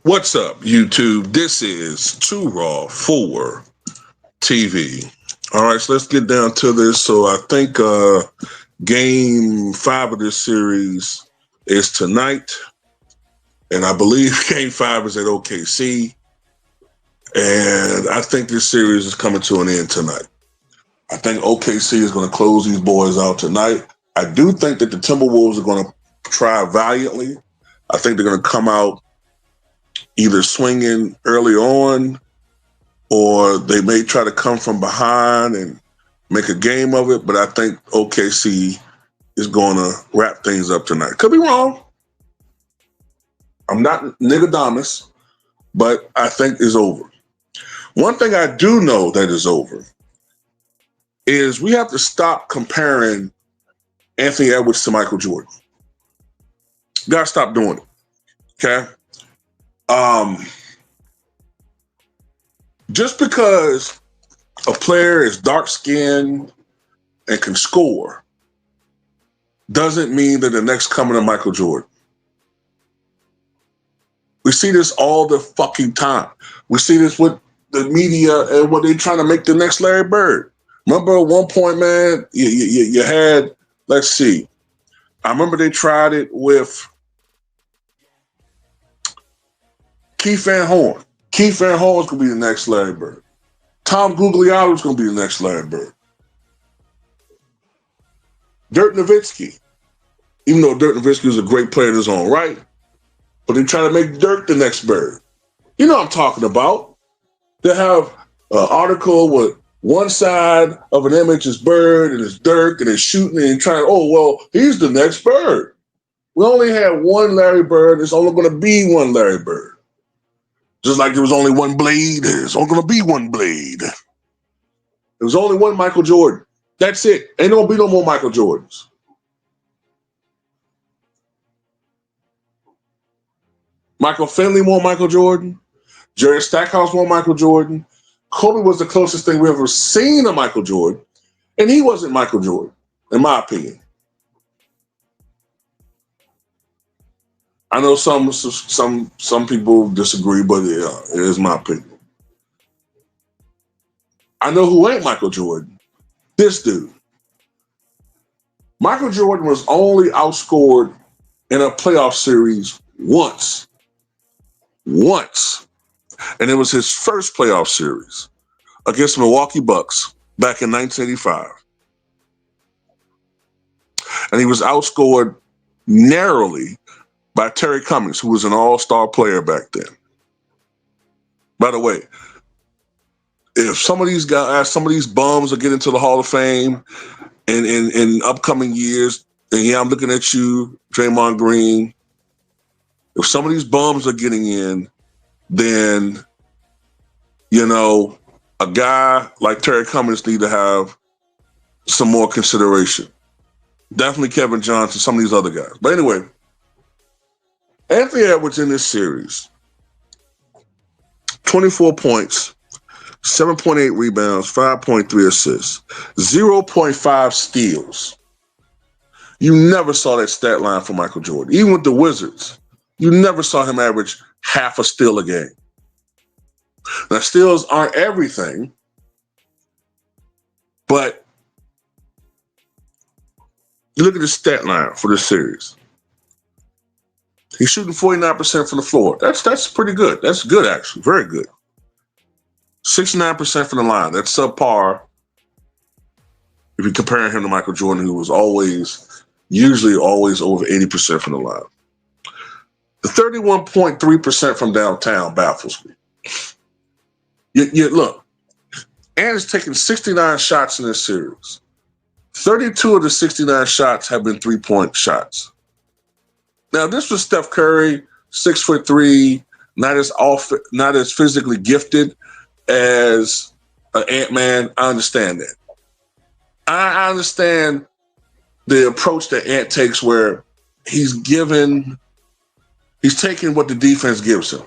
What's up, YouTube? This is Too Raw for TV. All right, so let's get down to this. So I think Game 5 of this series is tonight, and I believe Game 5 is at OKC, and I think this series is coming to an end tonight. I think OKC is going to close these boys out tonight. I do think that the Timberwolves are going to try valiantly. I think they're going to come out either swinging early on, or they may try to come from behind and make a game of it. But I think OKC is going to wrap things up tonight. Could be wrong. I'm not Nicodemus, but I think it's over. One thing I do know that is over is we have to stop comparing Anthony Edwards to Michael Jordan. Gotta stop doing it. Okay? Just because a player is dark-skinned and can score doesn't mean that the next coming of Michael Jordan. We see this all the fucking time. We see this with the media and what they're trying to make the next Larry Bird. Remember at one point, man, you had, let's see, I remember they tried it with Keith Van Horn. Keith Van Horn's going to be the next Larry Bird. Tom Gugliotta's going to be the next Larry Bird. Dirk Nowitzki, even though Dirk Nowitzki was a great player in his own right, but they try to make Dirk the next Bird. You know what I'm talking about. They have an article with one side of an image is Bird and it's Dirk and it's shooting and trying, oh, well, he's the next Bird. We only had one Larry Bird. There's only going to be one Larry Bird. Just like there was only one Blade, there's only going to be one Blade. There was only one Michael Jordan. That's it. Ain't going to be no more Michael Jordans. Michael Finley won Michael Jordan. Jerry Stackhouse won Michael Jordan. Kobe was the closest thing we ever seen to Michael Jordan, and he wasn't Michael Jordan, in my opinion. I know some people disagree, but yeah, it is my opinion. I know who ain't Michael Jordan. This dude. Michael Jordan was only outscored in a playoff series once. Once. And it was his first playoff series against the Milwaukee Bucks back in 1985. And he was outscored narrowly by Terry Cummings, who was an all-star player back then. By the way, if some of these guys, some of these bums will get into the Hall of Fame in upcoming years, and yeah, I'm looking at you, Draymond Green. If some of these bums are getting in, then, you know, a guy like Terry Cummings need to have some more consideration. Definitely Kevin Johnson, some of these other guys. But anyway, Anthony Edwards in this series, 24 points, 7.8 rebounds, 5.3 assists, 0.5 steals. You never saw that stat line for Michael Jordan. Even with the Wizards, you never saw him average half a steal a game. Now, steals aren't everything, but You look at the stat line for this series. He's shooting 49% from the floor. That's pretty good. That's good, actually. Very good. 69% from the line. That's subpar if you're comparing him to Michael Jordan, who was usually always over 80% from the line. The 31.3% from downtown baffles me. Look, Ant has taken 69 shots in this series. 32 of the 69 shots have been three-point shots. Now, this was Steph Curry, 6'3", not as physically gifted as Ant-Man. I understand that. I understand the approach that Ant takes, where he's taking what the defense gives him.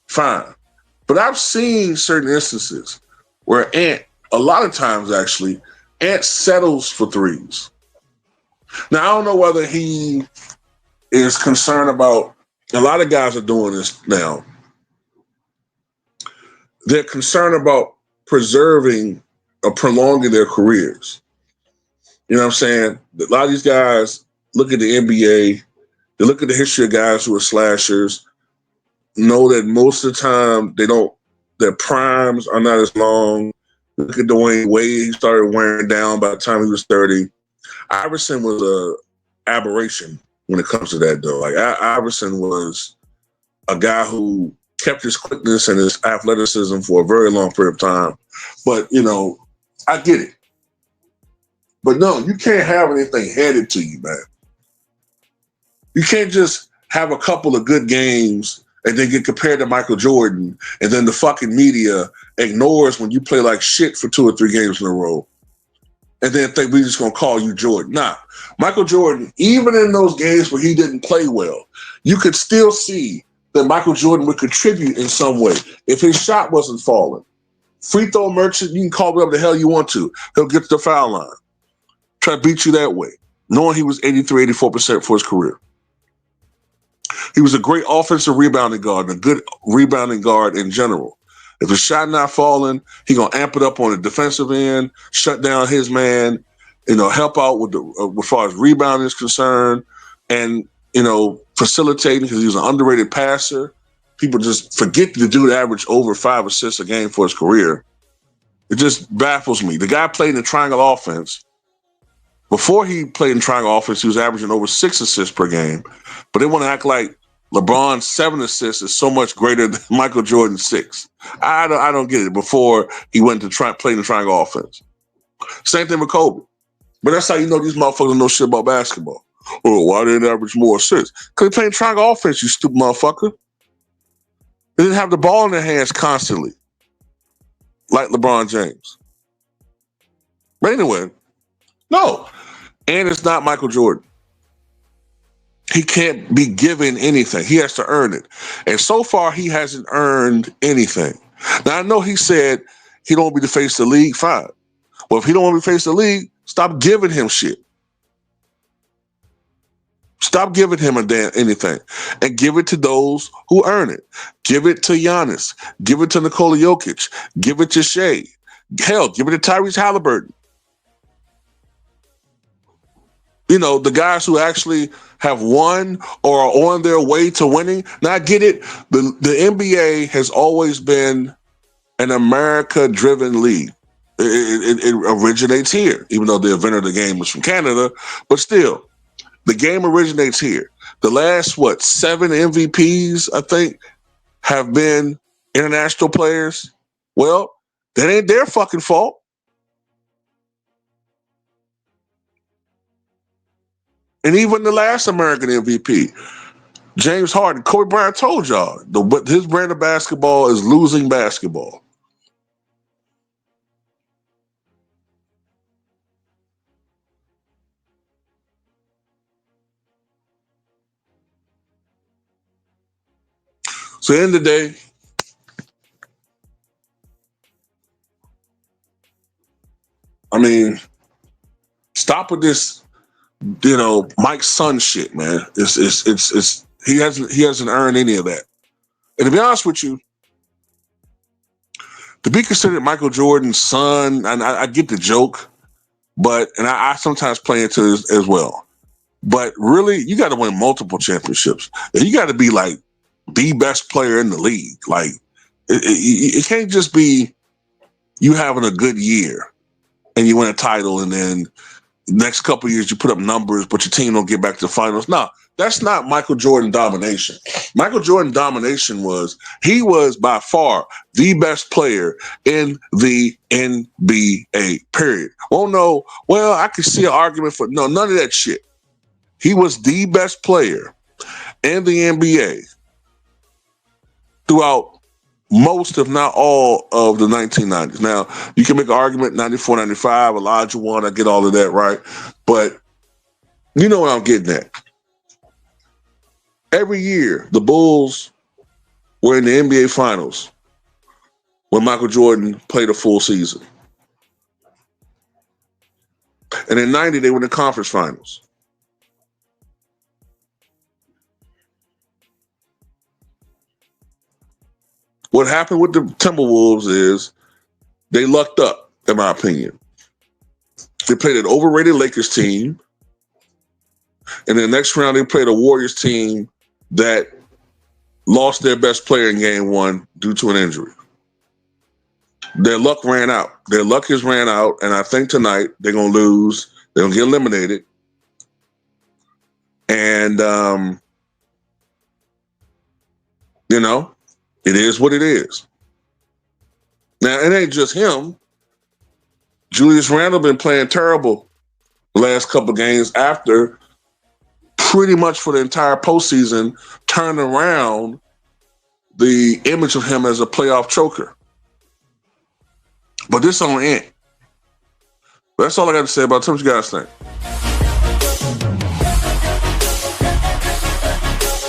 Fine. But I've seen certain instances where Ant, a lot of times actually, Ant settles for threes. Now, I don't know whether he is concerned about, a lot of guys are doing this now. They're concerned about preserving or prolonging their careers. You know what I'm saying? A lot of these guys look at the NBA, they look at the history of guys who are slashers, know that most of the time their primes are not as long. Look at Dwayne Wade, he started wearing down by the time he was 30. Iverson was a aberration when it comes to that, though. Like, Iverson was a guy who kept his quickness and his athleticism for a very long period of time. But, I get it. But no, you can't have anything handed to you, man. You can't just have a couple of good games and then get compared to Michael Jordan, and then the fucking media ignores when you play like shit for 2 or 3 games in a row, and then think we're just going to call you Jordan. Nah, Michael Jordan, even in those games where he didn't play well, you could still see that Michael Jordan would contribute in some way if his shot wasn't falling. Free throw merchant, you can call whatever the hell you want to. He'll get to the foul line. Try to beat you that way, knowing he was 83, 84% for his career. He was a great offensive rebounding guard and a good rebounding guard in general. If the shot not falling, he going to amp it up on the defensive end, shut down his man, help out with as far as rebounding is concerned, and, facilitating, because he was an underrated passer. People just forget the dude averaged over 5 assists a game for his career. It just baffles me. The guy played in the triangle offense. Before he played in triangle offense, he was averaging over 6 assists per game. But they want to act like LeBron's 7 assists is so much greater than Michael Jordan's 6. I don't get it. Before he went to play in the triangle offense. Same thing with Kobe. But that's how you know these motherfuckers don't know shit about basketball. Oh, why didn't they average more assists? Because they played in triangle offense, you stupid motherfucker. They didn't have the ball in their hands constantly, like LeBron James. But anyway, no. And it's not Michael Jordan. He can't be given anything. He has to earn it. And so far, he hasn't earned anything. Now, I know he said he don't want to be the face of the league. Fine. Well, if he don't want to be the face of the league, stop giving him shit. Stop giving him anything. And give it to those who earn it. Give it to Giannis. Give it to Nikola Jokic. Give it to Shea. Hell, give it to Tyrese Halliburton. The guys who actually have won or are on their way to winning. Now, I get it. The NBA has always been an America-driven league. It originates here, even though the inventor of the game was from Canada. But still, the game originates here. The last, 7 MVPs, I think, have been international players. Well, that ain't their fucking fault. And even the last American MVP, James Harden, Kobe Bryant told y'all, his brand of basketball is losing basketball. So at the end of the day, I mean, stop with this, Mike's son shit, man. It's he hasn't earned any of that. And to be honest with you, to be considered Michael Jordan's son, and I get the joke, and I sometimes play into this as well. But really, you got to win multiple championships. And you got to be like the best player in the league. Like it can't just be you having a good year and you win a title, and then next couple of years you put up numbers, but your team don't get back to the finals. No, that's not Michael Jordan domination. Michael Jordan domination was he was by far the best player in the NBA. Period. Oh no, well I can see an argument for no, none of that shit. He was the best player in the NBA throughout most, if not all, of the 1990s. Now, you can make an argument 94, 95, Elijah won. I get all of that, right? But you know what I'm getting at. Every year, the Bulls were in the NBA Finals when Michael Jordan played a full season. And in 90, they were in the conference finals. What happened with the Timberwolves is they lucked up, in my opinion. They played an overrated Lakers team. And in the next round, they played a Warriors team that lost their best player in game one due to an injury. Their luck ran out. Their luck has ran out. And I think tonight they're going to lose. They're going to get eliminated. And, you know, it is what it is. Now, it ain't just him. Julius Randle been playing terrible the last couple of games after pretty much for the entire postseason turning around the image of him as a playoff choker. But this on end. That's all I got to say about it. What you guys think?